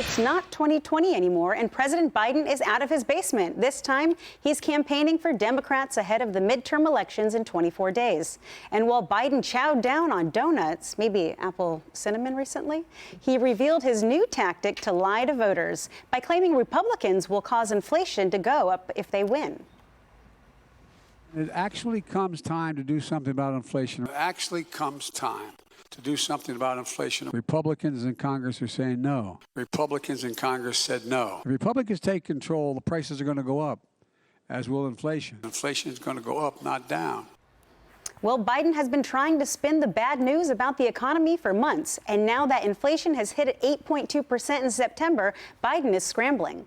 It's not 2020 anymore, and President Biden is out of his basement. This time, he's campaigning for Democrats ahead of the midterm elections in 24 days. And while Biden chowed down on donuts, maybe apple cinnamon recently, he revealed his new tactic to lie to voters by claiming Republicans will cause inflation to go up if they win. It actually comes time to do something about inflation. It actually comes time to do something about inflation. Republicans in Congress are saying no. Republicans in Congress said no. If Republicans take control, the prices are going to go up, as will inflation. Inflation is going to go up, not down. Well, Biden has been trying to spin the bad news about the economy for months, and now that inflation has hit at 8.2% in September, Biden is scrambling.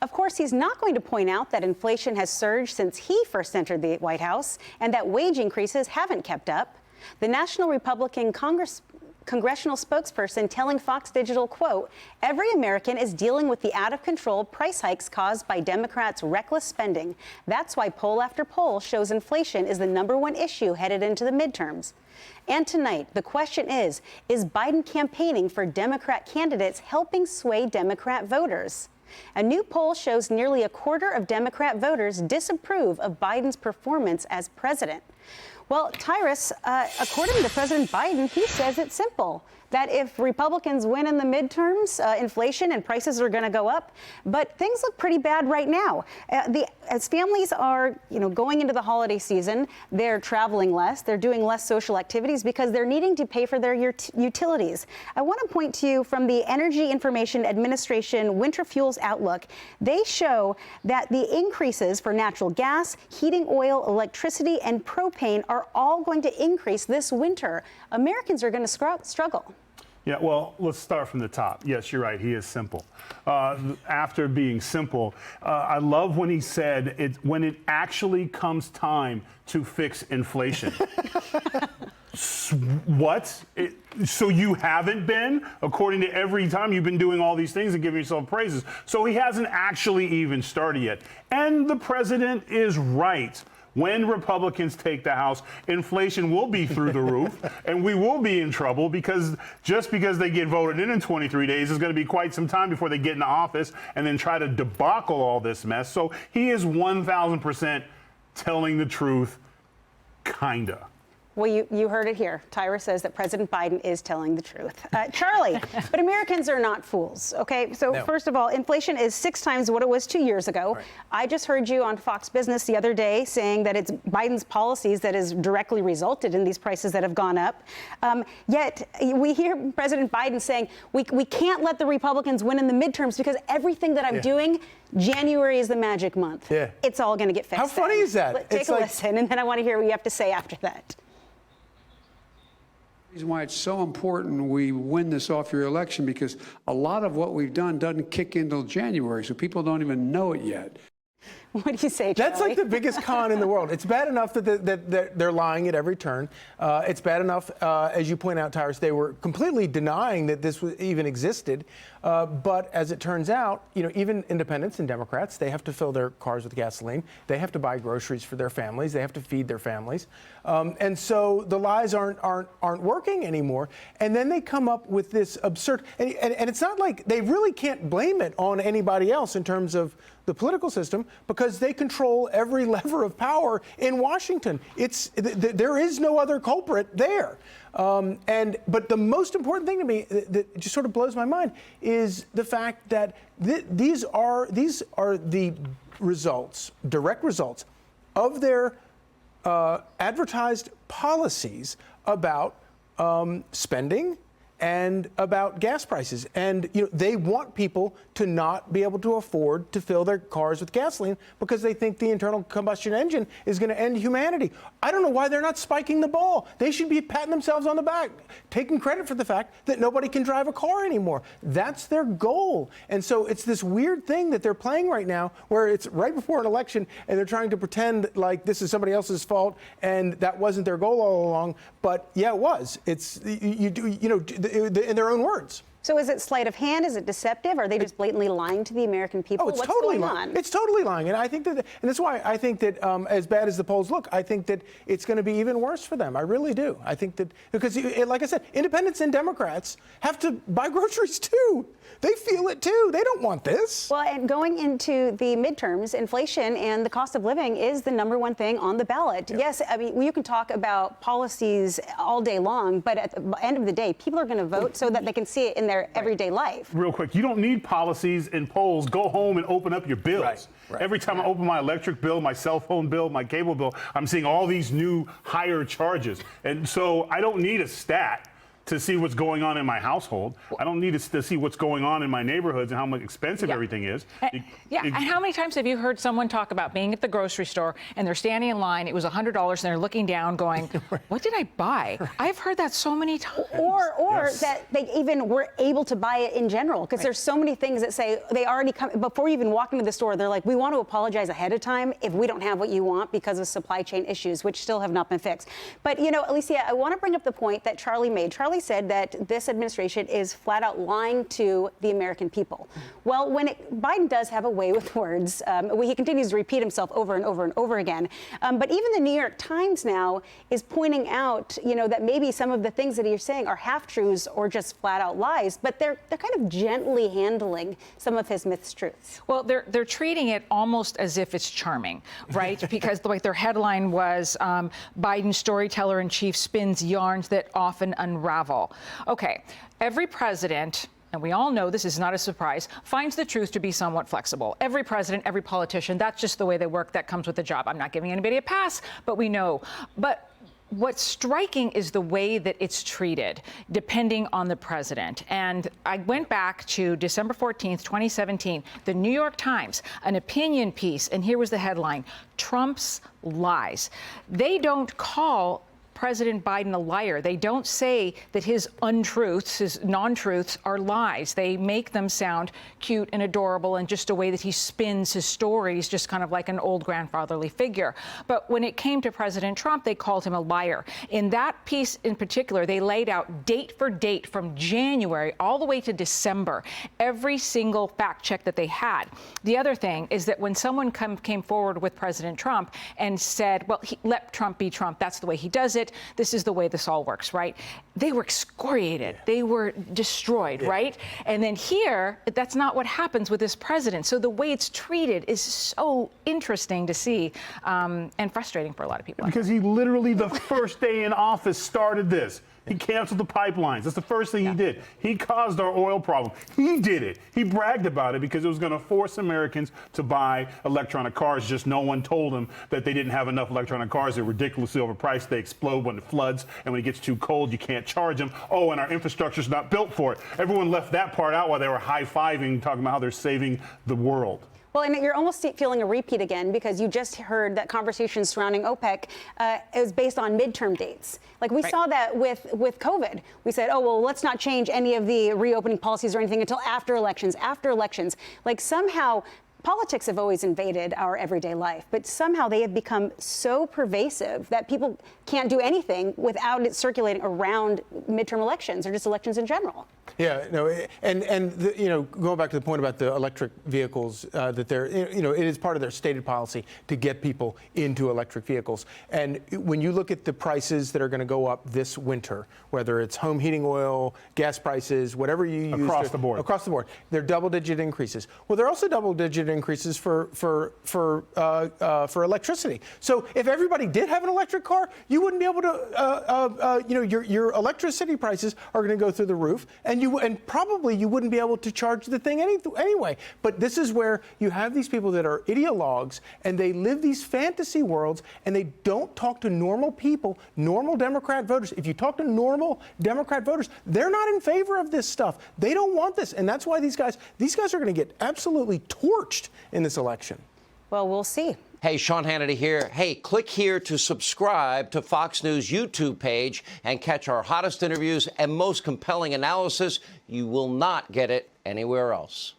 Of course, he's not going to point out that inflation has surged since he first entered the White House and that wage increases haven't kept up. The National Republican congressional spokesperson telling Fox Digital, quote, "Every American is dealing with the out-of-control price hikes caused by Democrats' reckless spending. That's why poll after poll shows inflation is the #1 issue headed into the midterms." And tonight, the question is Biden campaigning for Democrat candidates helping sway Democrat voters? A new poll shows nearly a quarter of Democrat voters disapprove of Biden's performance as president. Well, Tyrus, according to President Biden, he says it's simple, that if Republicans win in the midterms, inflation and prices are going to go up. But things look pretty bad right now. As families are, going into the holiday season, they're traveling less, they're doing less social activities because they're needing to pay for their utilities. I want to point to you from the Energy Information Administration Winter Fuels Outlook. They show that the increases for natural gas, heating oil, electricity, and propane are all going to increase this winter. Americans are going to struggle. Yeah, well, let's start from the top. Yes, you're right. He is simple. After being simple, I love when he said when it actually comes time to fix inflation. What? So you haven't been? According to every time you've been doing all these things and giving yourself praises. So he hasn't actually even started yet. And the president is right. When Republicans take the House, inflation will be through the roof, and we will be in trouble because just because they get voted in 23 days, it's going to be quite some time before they get into office and then try to debacle all this mess. So he is 1,000% telling the truth, kinda. Well, you heard it here. Tyra says that President Biden is telling the truth. Charlie, but Americans are not fools, okay? So First of all, inflation is 6 times what it was 2 years ago. Right. I just heard you on Fox Business the other day saying that it's Biden's policies that has directly resulted in these prices that have gone up. Yet we hear President Biden saying, we can't let the Republicans win in the midterms because everything that I'm doing, January is the magic month. Yeah. It's all going to get fixed. How funny is that? Take a listen, and then I want to hear what you have to say after that. The reason why it's so important we win this off your election because a lot of what we've done doesn't kick in until January, so people don't even know it yet. What do you say, Charlie? That's like the biggest con in the world. It's bad enough that they're lying at every turn. It's bad enough, as you point out, Tyrus, they were completely denying that this even existed. But as it turns out, even independents and Democrats, they have to fill their cars with gasoline. They have to buy groceries for their families. They have to feed their families. And so the lies aren't working anymore. And then they come up with this absurd, and it's not like they really can't blame it on anybody else in terms of the political system because they control every lever of power in Washington. There is no other culprit there. But the most important thing to me that just sort of blows my mind is the fact that these are the results, direct results of their advertised policies about spending and about gas prices. And they want people to not be able to afford to fill their cars with gasoline because they think the internal combustion engine is going to end humanity. I don't know why they're not spiking the ball. They should be patting themselves on the back, taking credit for the fact that nobody can drive a car anymore. That's their goal. And so it's this weird thing that they're playing right now where it's right before an election and they're trying to pretend like this is somebody else's fault and that wasn't their goal all along. But yeah, it was. It's in their own words. So is it sleight of hand? Is it deceptive? Are they just blatantly lying to the American people? Oh, it's What's totally going lying. on? It's totally lying, and I think that, and that's why I think that as bad as the polls look, I think that it's going to be even worse for them. I really do. I think that because, like I said, independents and Democrats have to buy groceries too. They feel it too. They don't want this. Well, and going into the midterms, inflation and the cost of living is the #1 thing on the ballot. Yeah. Yes, I mean, you can talk about policies all day long, but at the end of the day, people are going to vote so that they can see it in their everyday life. Real quick, you don't need policies and polls. Go home and open up your bills. Right. Every time I open my electric bill, my cell phone bill, my cable bill, I'm seeing all these new higher charges. And so I don't need a stat to see what's going on in my household. I don't need to see what's going on in my neighborhoods and how much expensive everything is. And how many times have you heard someone talk about being at the grocery store and they're standing in line, it was $100, and they're looking down going, what did I buy? I've heard that so many times. Or that they even were able to buy it in general, because there's so many things that say they already come, before you even walk into the store, they're like, we want to apologize ahead of time if we don't have what you want because of supply chain issues, which still have not been fixed. But, you know, Alicia, I want to bring up the point that Charlie made. Charlie said that this administration is flat out lying to the American people. Well, when Biden does have a way with words, he continues to repeat himself over and over and over again. But even the New York Times now is pointing out, you know, that maybe some of the things that he's saying are half-truths or just flat-out lies, but they're kind of gently handling some of his mistruths. Well, they're treating it almost as if it's charming, right? Because like their headline was Biden storyteller-in-chief spins yarns that often unravel. Okay, every president, and we all know this is not a surprise, finds the truth to be somewhat flexible. Every president, every politician, that's just the way they work. That comes with the job. I'm not giving anybody a pass, but we know. But what's striking is the way that it's treated, depending on the president. And I went back to December 14th, 2017, the New York Times, an opinion piece, and here was the headline, Trump's lies. They don't call President Biden a liar. They don't say that his untruths, his non-truths are lies. They make them sound cute and adorable and just a way that he spins his stories, just kind of like an old grandfatherly figure. But when it came to President Trump, they called him a liar. In that piece in particular, they laid out date for date from January all the way to December, every single fact check that they had. The other thing is that when someone came forward with President Trump and said, well, let Trump be Trump, that's the way he does it, this is the way this all works, right? They were excoriated. They were destroyed, right? And then here, that's not what happens with this president. So the way it's treated is so interesting to see and frustrating for a lot of people. Because he literally, the first day in office, started this. He canceled the pipelines. That's the first thing he did. He caused our oil problem. He did it. He bragged about it because it was going to force Americans to buy electronic cars. Just no one told him that they didn't have enough electronic cars. They're ridiculously overpriced. They explode when it floods, and when it gets too cold, you can't charge them. Oh, and our infrastructure's not built for it. Everyone left that part out while they were high-fiving, talking about how they're saving the world. Well, and you're almost feeling a repeat again, because you just heard that conversation surrounding OPEC is based on midterm dates. Like we saw that with COVID. We said, oh, well, let's not change any of the reopening policies or anything until after elections. Like somehow politics have always invaded our everyday life, but somehow they have become so pervasive that people can't do anything without it circulating around midterm elections or just elections in general. Yeah, no, you know, going back to the point about the electric vehicles, that they're, you know, it is part of their stated policy to get people into electric vehicles. And when you look at the prices that are going to go up this winter, whether it's home heating oil, gas prices, whatever you use, across the board, they're double-digit increases. Well, they're also double-digit increases for electricity. So if everybody did have an electric car, you wouldn't be able to, you know, your electricity prices are going to go through the roof, and probably you wouldn't be able to charge the thing anyway. But this is where you have these people that are ideologues, and they live these fantasy worlds, and they don't talk to normal people, normal Democrat voters. If you talk to normal Democrat voters, they're not in favor of this stuff. They don't want this, and that's why these guys are going to get absolutely torched in this election. Well, we'll see. Hey, Sean Hannity here. Hey, click here to subscribe to Fox News YouTube page and catch our hottest interviews and most compelling analysis. You will not get it anywhere else.